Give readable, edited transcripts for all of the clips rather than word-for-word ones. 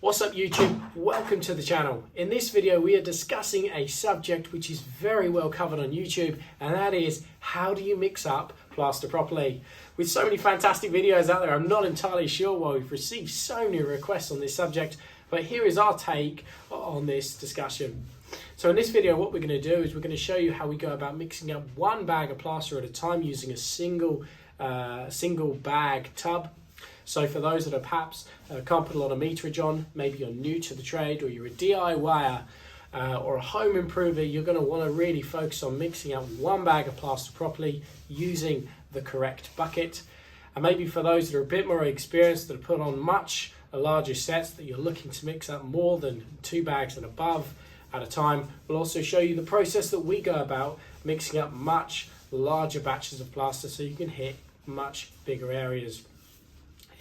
What's up YouTube? Welcome to the channel. In this video we are discussing a subject which is very well covered on YouTube, and that is how do you mix up plaster properly. With so many fantastic videos out there, I'm not entirely sure why we've received so many requests on this subject, but here is our take on this discussion. So in this video what we're going to do is we're going to show you how we go about mixing up one bag of plaster at a time using a single bag tub. So for those that are perhaps can't put a lot of meterage on, maybe you're new to the trade or you're a DIYer or a home improver, you're going to want to really focus on mixing up one bag of plaster properly using the correct bucket. And maybe for those that are a bit more experienced, that have put on much larger sets, that you're looking to mix up more than 2 bags and above at a time, we'll also show you the process that we go about mixing up much larger batches of plaster so you can hit much bigger areas.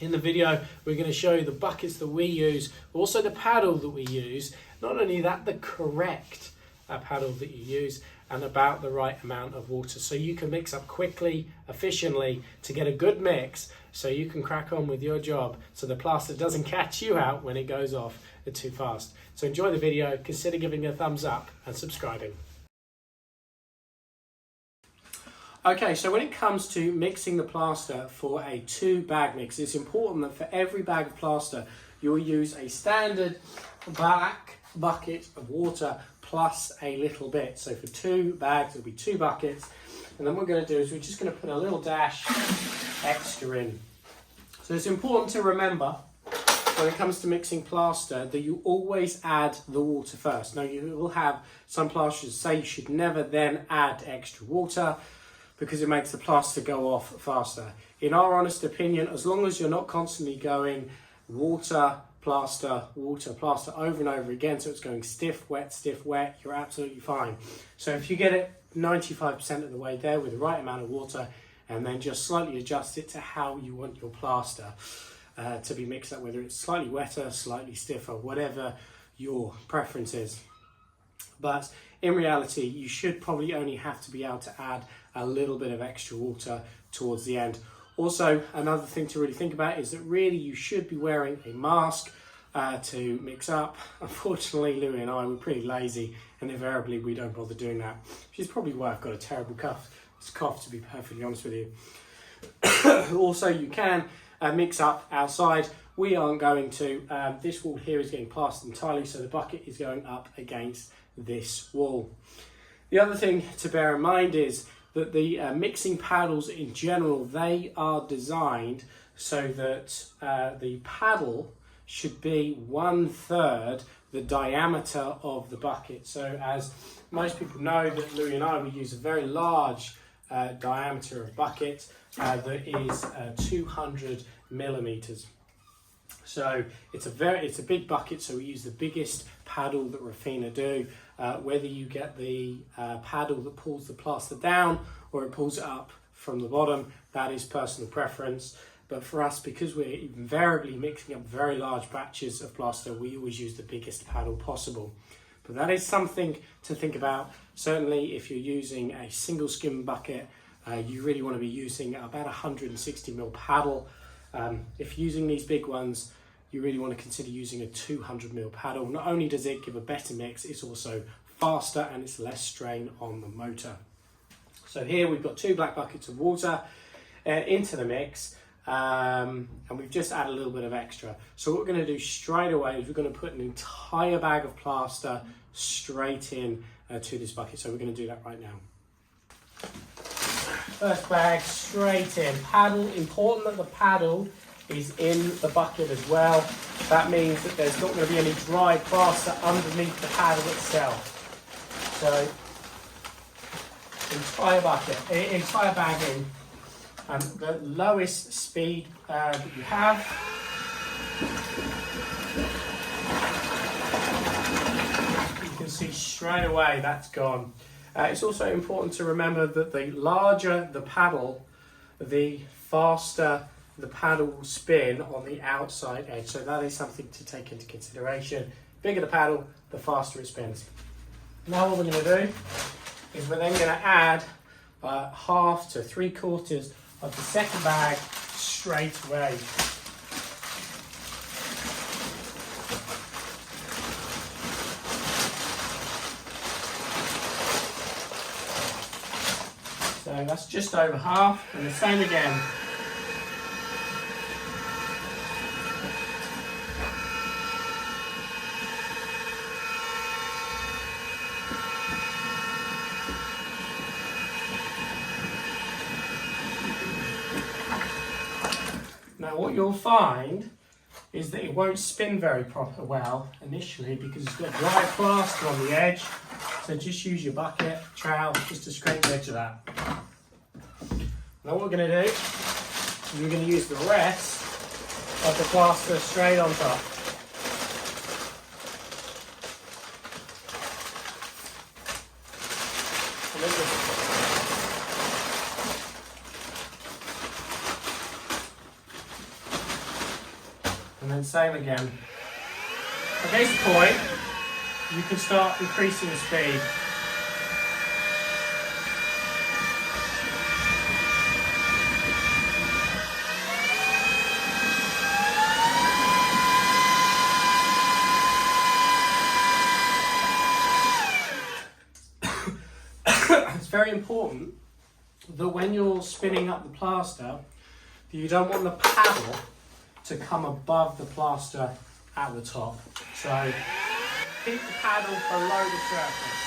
In the video, we're going to show you the buckets that we use, also the paddle that we use, not only that, the correct paddle that you use, and about the right amount of water so you can mix up quickly, efficiently, to get a good mix so you can crack on with your job so the plaster doesn't catch you out when it goes off too fast. So enjoy the video, consider giving it a thumbs up and subscribing. Okay, so when it comes to mixing the plaster for a 2-bag mix, it's important that for every bag of plaster, you'll use a standard black bucket of water plus a little bit. So for 2 bags, it'll be 2 buckets. And then what we're going to do is we're just going to put a little dash extra in. So it's important to remember when it comes to mixing plaster that you always add the water first. Now you will have some plasters say you should never then add extra water, because it makes the plaster go off faster. In our honest opinion, as long as you're not constantly going water, plaster over and over again, so it's going stiff, wet, you're absolutely fine. So if you get it 95% of the way there with the right amount of water, and then just slightly adjust it to how you want your plaster to be mixed up, whether it's slightly wetter, slightly stiffer, whatever your preference is. But in reality, you should probably only have to be able to add a little bit of extra water towards the end. Also, another thing to really think about is that really you should be wearing a mask to mix up. Unfortunately, Louie and I were pretty lazy, and invariably we don't bother doing that, which is probably why I've got a terrible cough, to be perfectly honest with you. Also, you can mix up outside. We aren't going to. This wall here is getting plastered entirely, so the bucket is going up against this wall. The other thing to bear in mind is that the mixing paddles in general, they are designed so that the paddle should be 1/3 the diameter of the bucket. So as most people know, that Louie and I, we use a very large diameter of bucket that is 200 millimeters. So it's a big bucket, so we use the biggest paddle that Rafina do. Whether you get the paddle that pulls the plaster down or it pulls it up from the bottom, that is personal preference. But for us, because we're invariably mixing up very large batches of plaster, we always use the biggest paddle possible. But that is something to think about. Certainly if you're using a single skim bucket, you really want to be using about 160 ml paddle. If using these big ones, you really want to consider using a 200 ml paddle. Not only does it give a better mix, it's also faster and it's less strain on the motor. So here we've got 2 black buckets of water into the mix, and we've just added a little bit of extra. So what we're going to do straight away is we're going to put an entire bag of plaster straight in to this bucket. So we're going to do that right now. First bag straight in. Paddle, important that the paddle is in the bucket as well. That means that there's not going to be any dry plaster underneath the paddle itself. So entire bag in, and the lowest speed that you have. You can see straight away that's gone. It's also important to remember that the larger the paddle, the faster the paddle will spin on the outside edge. So that is something to take into consideration. Bigger the paddle, the faster it spins. Now what we're going to do is we're then going to add 1/2 to 3/4 of the second bag straight away. that's just over half, and the same again. Now what you'll find is that it won't spin very well initially because it's got dry plaster on the edge. So just use your bucket, trowel, just to scrape the edge of that. Now what we're going to do is we're going to use the rest of the plaster straight on top. And then same again. At this point, you can start increasing the speed. It's very important that when you're spinning up the plaster, you don't want the paddle to come above the plaster at the top. So keep the paddle below the surface.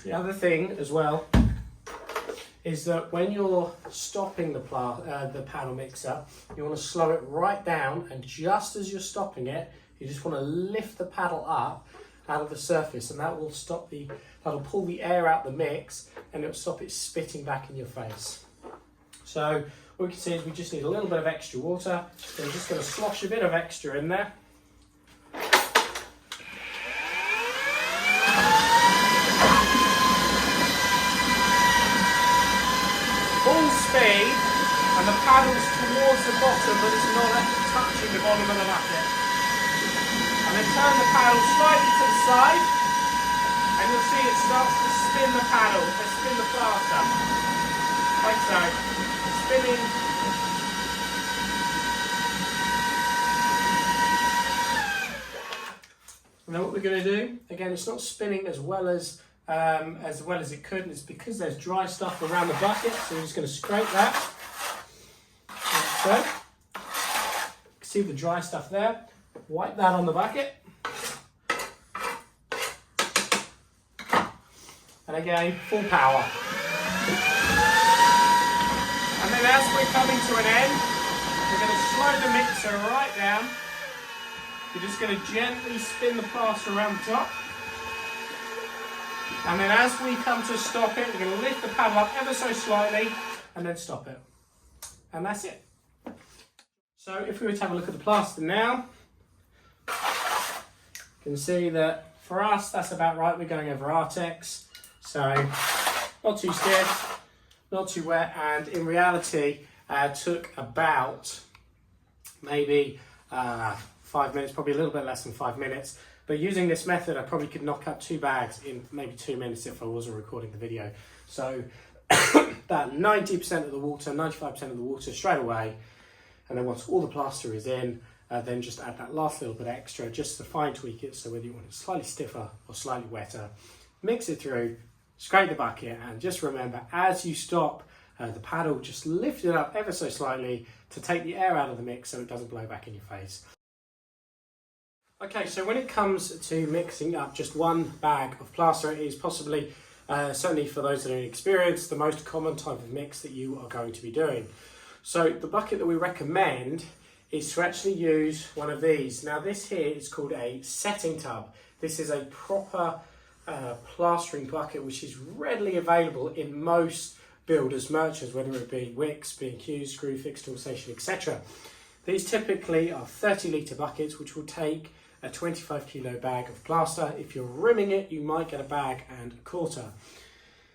The other thing as well is that when you're stopping the paddle mixer, you want to slow it right down, and just as you're stopping it, you just want to lift the paddle up out of the surface, and that will that'll pull the air out the mix, and it'll stop it spitting back in your face. So what we can see is we just need a little bit of extra water. So I'm just going to slosh a bit of extra in there. Full speed, and the paddle's towards the bottom, but it's not touching the bottom of the bucket. And then turn the paddle slightly to the side, and you'll see it starts to spin the paddle, spin the plaster, like so, spinning. And then what we're going to do, again, it's not spinning as well as it could, and it's because there's dry stuff around the bucket, so we're just going to scrape that, like so. You can see the dry stuff there. Wipe that on the bucket, and again, full power. And then as we're coming to an end, we're going to slow the mixer right down. We're just going to gently spin the plaster around the top. And then as we come to stop it, we're going to lift the paddle up ever so slightly and then stop it. And that's it. So if we were to have a look at the plaster now, you can see that for us, that's about right. We're going over Artex. So not too stiff, not too wet, and in reality, took about maybe 5 minutes, probably a little bit less than 5 minutes. But using this method, I probably could knock up 2 bags in maybe 2 minutes if I wasn't recording the video. So about 90% of the water, 95% of the water straight away. And then once all the plaster is in, then just add that last little bit extra just to fine tweak it. So whether you want it slightly stiffer or slightly wetter, mix it through, scrape the bucket, and just remember, as you stop the paddle, just lift it up ever so slightly to take the air out of the mix so it doesn't blow back in your face. Okay, so when it comes to mixing up just one bag of plaster, it is possibly, certainly for those that are inexperienced, the most common type of mix that you are going to be doing. So the bucket that we recommend is to actually use one of these. Now this here is called a setting tub. This is a proper plastering bucket which is readily available in most builders' merchants, whether it be Wicks, B&Q's, Screwfix, Toolstation, etc. These typically are 30-litre buckets which will take a 25 kilo bag of plaster. If you're rimming it, you might get a bag and a quarter.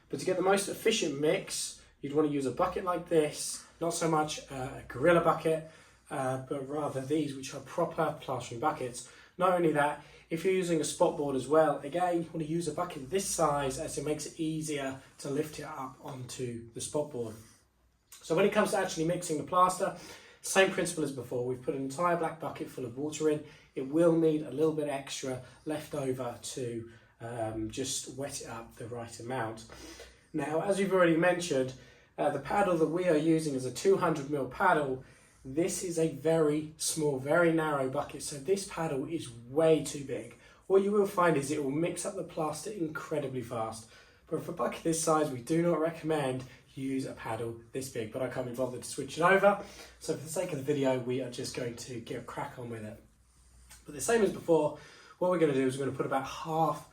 But to get the most efficient mix, you'd want to use a bucket like this, not so much a Gorilla bucket, but rather these, which are proper plastering buckets. Not only that, if you're using a spot board as well, again, you want to use a bucket this size as it makes it easier to lift it up onto the spot board. So when it comes to actually mixing the plaster, Same principle as before, we've put an entire black bucket full of water in. It will need a little bit extra left over to just wet it up the right amount. Now, as we've already mentioned, the paddle that we are using is a 200mm paddle. This is a very small, very narrow bucket, so this paddle is way too big. What you will find is it will mix up the plaster incredibly fast. But for a bucket this size, we do not recommend you use a paddle this big, but I can't be bothered to switch it over. So for the sake of the video, we are just going to get a crack on with it. But the same as before, what we're going to do is we're going to put about half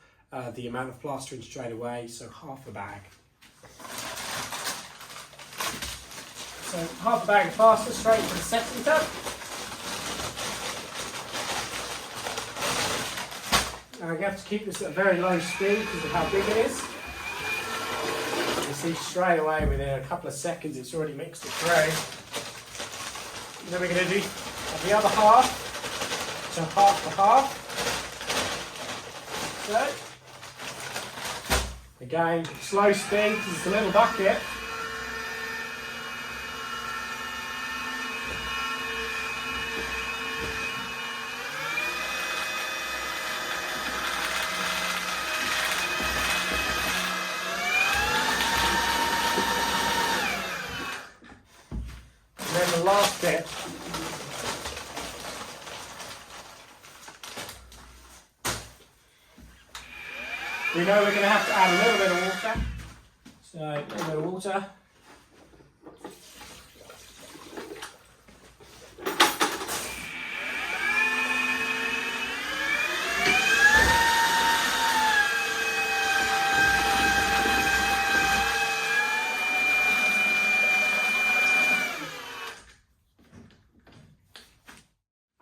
the amount of plaster in straight away, so half a bag. So half a bag of plaster straight into the setting tub. Now you have to keep this at a very low speed because of how big it is. You see straight away within a couple of seconds it's already mixed it through. And then we're going to do the other half, so half to half. So, again, slow speed because it's a little bucket. And then the last bit, we know we're going to have to add a little bit of water, so a little bit of water.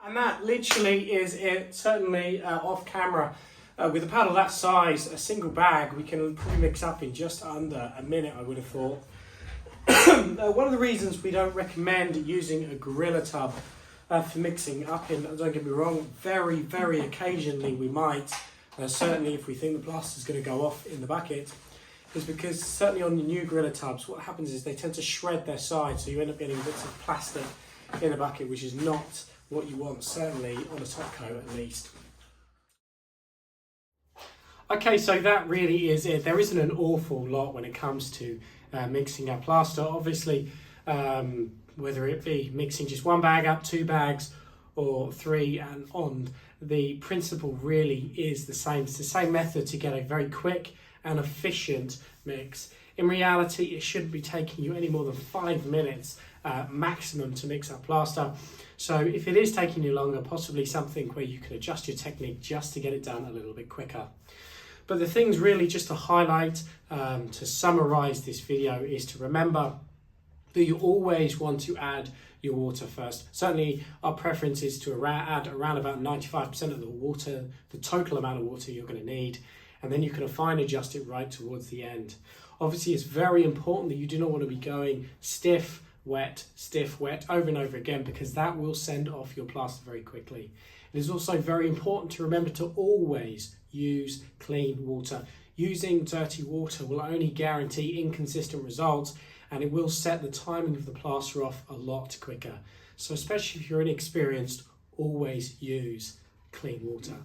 And that literally is it, certainly off camera. With a paddle that size, a single bag, we can probably mix up in just under a minute, I would have thought. One of the reasons we don't recommend using a gorilla tub for mixing up in, don't get me wrong, very, very occasionally we might, certainly if we think the plaster is going to go off in the bucket, is because certainly on the new gorilla tubs, what happens is they tend to shred their sides, so you end up getting bits of plastic in the bucket, which is not what you want, certainly on a top coat at least. Okay, so that really is it. There isn't an awful lot when it comes to mixing up plaster. Obviously, whether it be mixing just one bag up, 2 bags, or 3 and on, the principle really is the same. It's the same method to get a very quick and efficient mix. In reality, it shouldn't be taking you any more than 5 minutes maximum to mix up plaster. So if it is taking you longer, possibly something where you can adjust your technique just to get it done a little bit quicker. But the things really just to highlight, to summarize this video, is to remember that you always want to add your water first. Certainly our preference is to add around about 95% of the water, the total amount of water you're going to need, and then you can fine adjust it right towards the end. Obviously it's very important that you do not want to be going stiff, wet over and over again, because that will send off your plaster very quickly. It is also very important to remember to always use clean water. Using dirty water will only guarantee inconsistent results, and it will set the timing of the plaster off a lot quicker. So especially if you're inexperienced, always use clean water.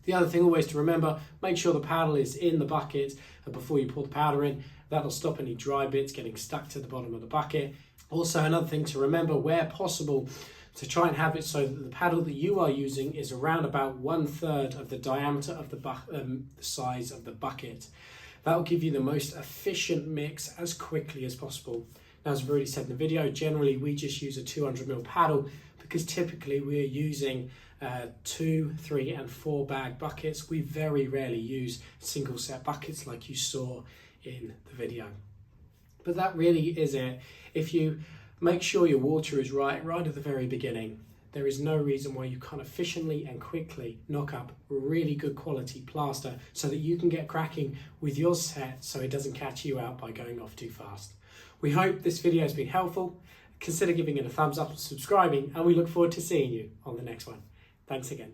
The other thing always to remember, make sure the paddle is in the bucket before you pour the powder in. That'll stop any dry bits getting stuck to the bottom of the bucket. Also, another thing to remember, where possible, to try and have it so that the paddle that you are using is around about 1/3 of the diameter of the size of the bucket. That will give you the most efficient mix as quickly as possible. Now, as I've already said in the video, generally we just use a 200mm paddle because typically we're using 2, 3 and 4 bag buckets. We very rarely use single set buckets like you saw in the video. But that really is it. If you make sure your water is right at the very beginning, there is no reason why you can't efficiently and quickly knock up really good quality plaster so that you can get cracking with your set so it doesn't catch you out by going off too fast. We hope this video has been helpful. Consider giving it a thumbs up and subscribing, and we look forward to seeing you on the next one. Thanks again.